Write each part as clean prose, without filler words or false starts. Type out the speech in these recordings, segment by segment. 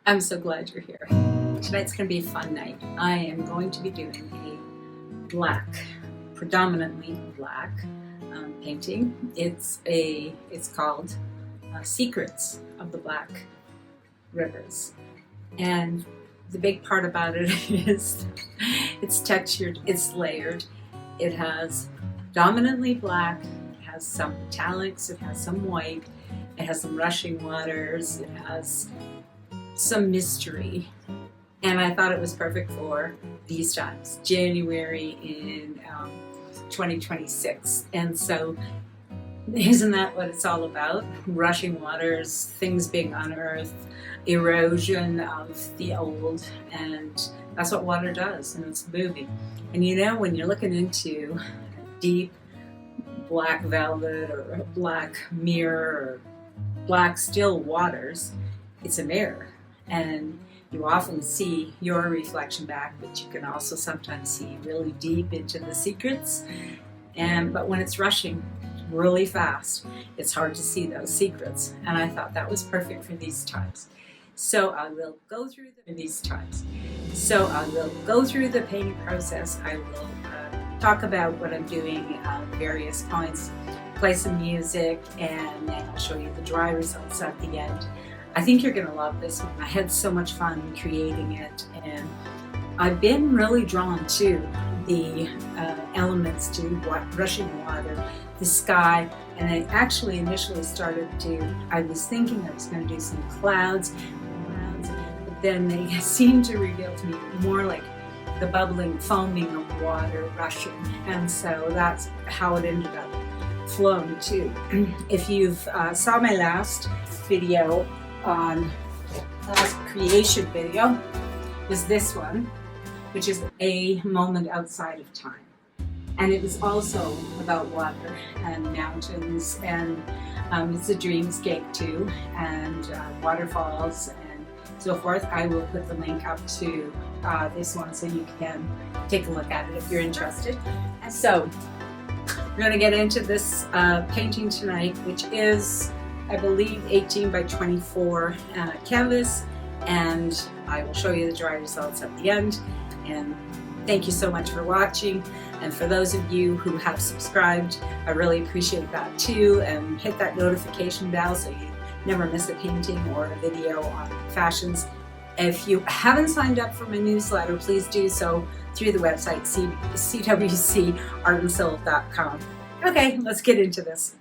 I'm so glad you're here. Tonight's going to be a fun night. I am going to be doing a black, predominantly black painting. It's called Secrets of the Black Rivers. And the big part about it is it's textured, it's layered. It has dominantly black, it has some metallics, it has some white, it has some rushing waters, it has some mystery, and I thought it was perfect for these times, January in 2026. And so isn't that what it's all about? Rushing waters, things being unearthed, erosion of the old, and that's what water does, and it's moving. And you know, when you're looking into deep black velvet or black mirror or black still waters, it's a mirror. And you often see your reflection back, but you can also sometimes see really deep into the secrets. But when it's rushing really fast, it's hard to see those secrets. And I thought that was perfect for these times. So I will go through the painting process. I will talk about what I'm doing at various points, play some music, and then I'll show you the dry results at the end. I think you're going to love this one. I had so much fun creating it, and I've been really drawn to the elements, to rushing water, the sky, and I actually initially I was thinking I was going to do some clouds, but then they seemed to reveal to me more like the bubbling, foaming of water rushing, and so that's how it ended up flowing too. If you've saw my last creation video, was this one, which is a moment outside of time, and it was also about water and mountains, and it's a dreamscape too, and waterfalls and so forth. I will put the link up to this one so you can take a look at it if you're interested. So we're going to get into this painting tonight, which is, I believe, 18 by 24 canvas, and I will show you the dry results at the end. And thank you so much for watching, and for those of you who have subscribed, I really appreciate that too, and hit that notification bell so you never miss a painting or a video on fashions. If you haven't signed up for my newsletter, please do so through the website cwcartandsilk.com. Okay, let's get into this.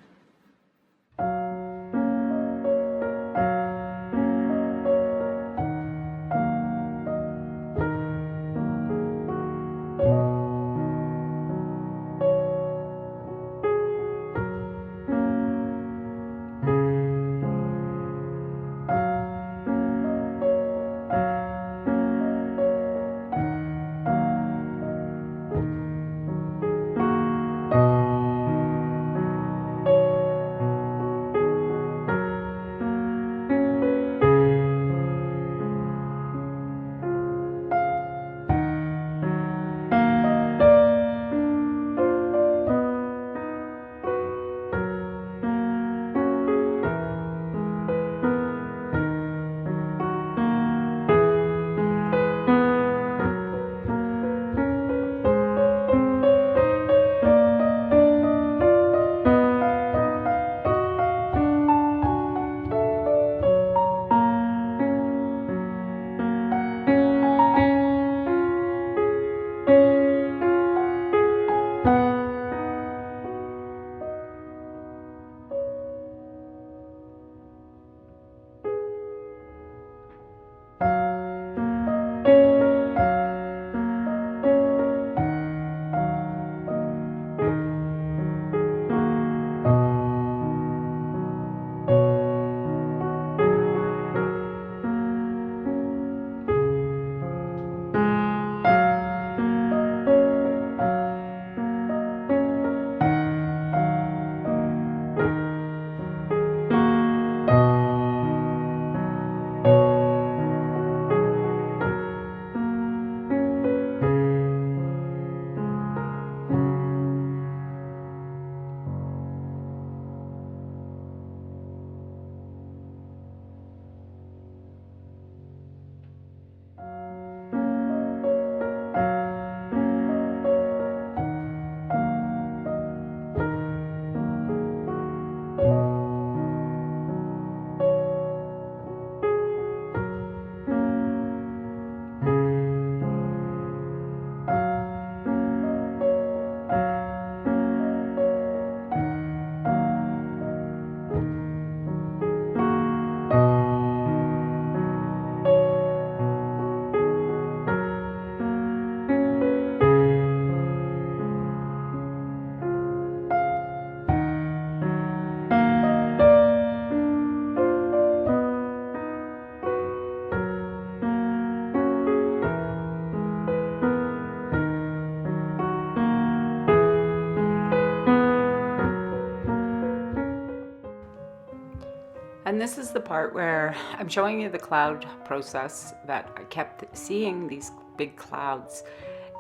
the part where I'm showing you the cloud process that I kept seeing these big clouds.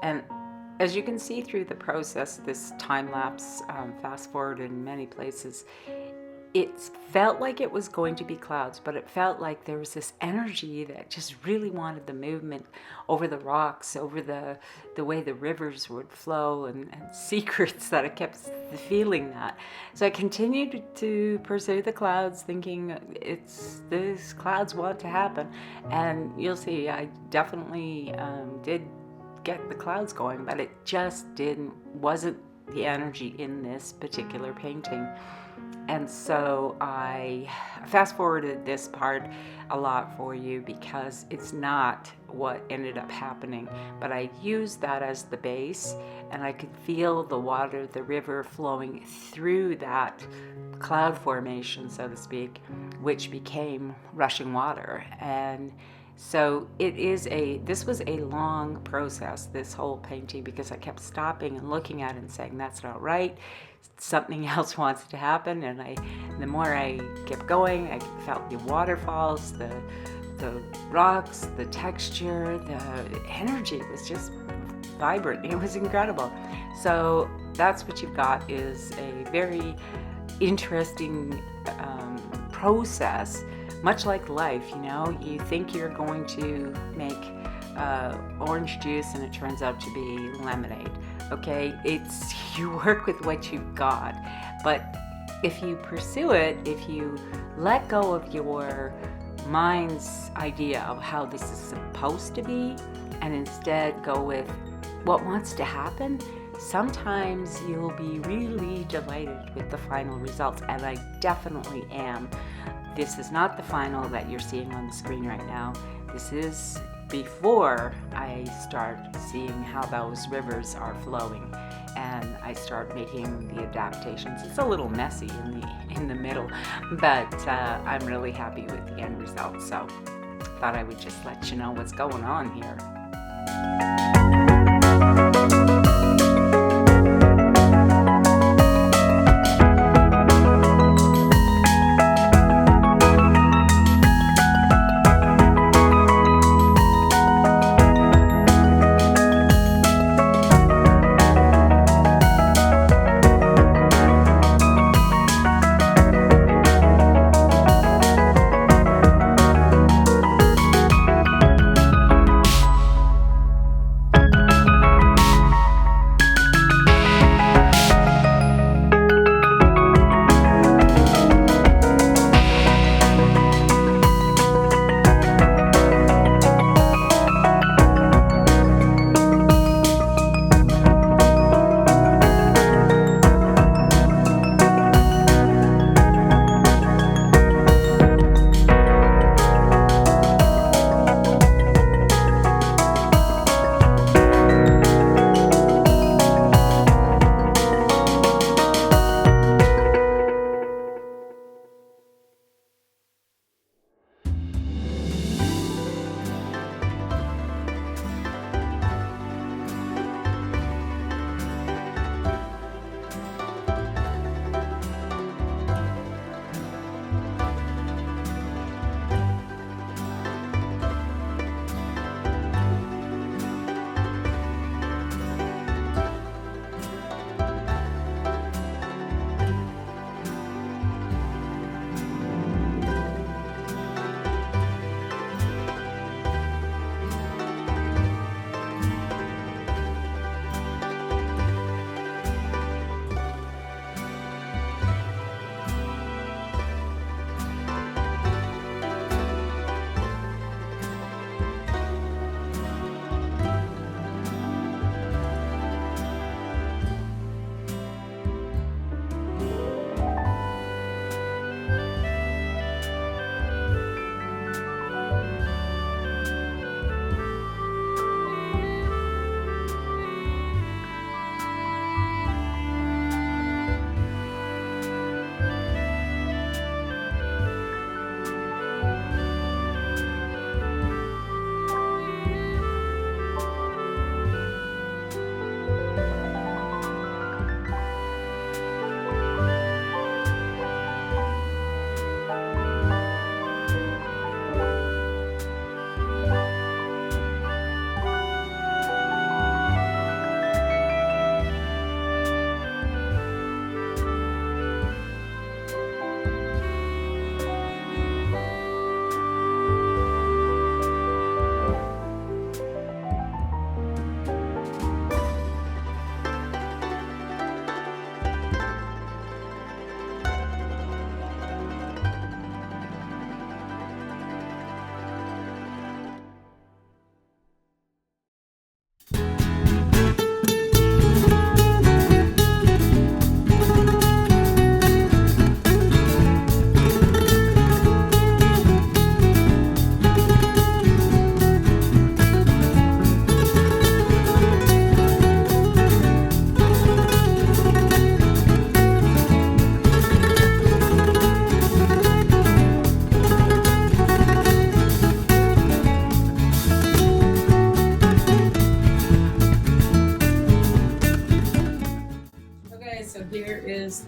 And as you can see through the process, this time lapse, fast forward in many places, it felt like it was going to be clouds, but it felt like there was this energy that just really wanted the movement over the rocks, over the way the rivers would flow, and secrets that I kept feeling that. So I continued to pursue the clouds, thinking these clouds want to happen. And you'll see, I definitely did get the clouds going, but it just wasn't the energy in this particular painting. And so I fast forwarded this part a lot for you because it's not what ended up happening, but I used that as the base, and I could feel the water, the river flowing through that cloud formation, so to speak, which became rushing water. And so this was a long process, this whole painting, because I kept stopping and looking at it and saying, that's not right. Something else wants to happen. And the more I kept going, I felt the waterfalls, the rocks, the texture, the energy was just vibrant. It was incredible. So that's what you've got, is a very interesting process. Much like life, you think you're going to make orange juice and it turns out to be lemonade. Okay, you work with what you've got, but if you pursue it, if you let go of your mind's idea of how this is supposed to be and instead go with what wants to happen, sometimes you'll be really delighted with the final results, and I definitely am. This is not the final that you're seeing on the screen right now. This is before I start seeing how those rivers are flowing and I start making the adaptations. It's a little messy in the middle, but I'm really happy with the end result. So thought I would just let you know what's going on here.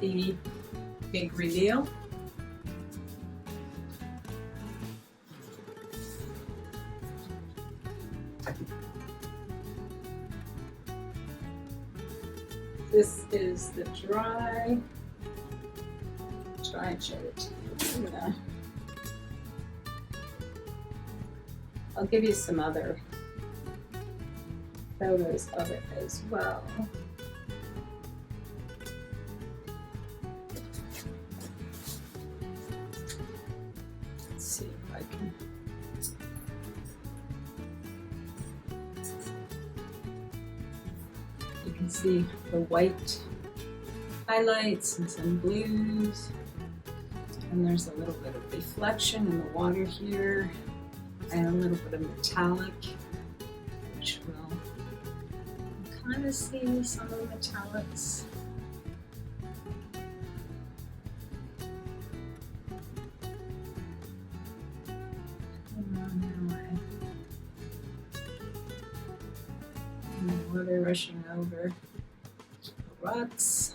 the big reveal. This is the dry. Try and show it to you. I'll give you some other photos of it as well. Let's see if I can. You can see the white highlights and some blues. And there's a little bit of reflection in the water here, and a little bit of metallic, which will kind of see some of the metallics. And the water rushing over the rocks.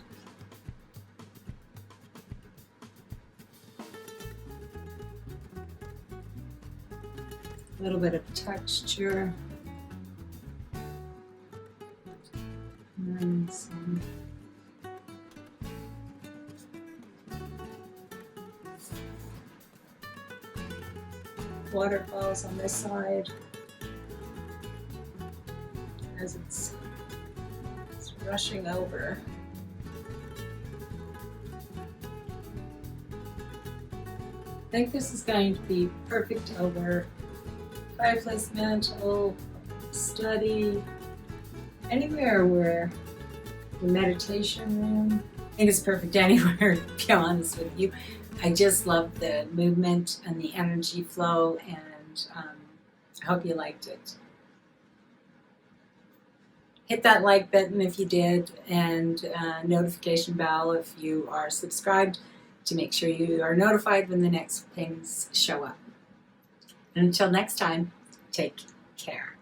A little bit of texture, and some waterfalls on this side as it's rushing over. I think this is going to be perfect over fireplace mantle, study, anywhere where the meditation room. I think it's perfect anywhere, to be honest with you. I just love the movement and the energy flow, and I hope you liked it. Hit that like button if you did, and notification bell if you are subscribed, to make sure you are notified when the next things show up. And until next time, take care.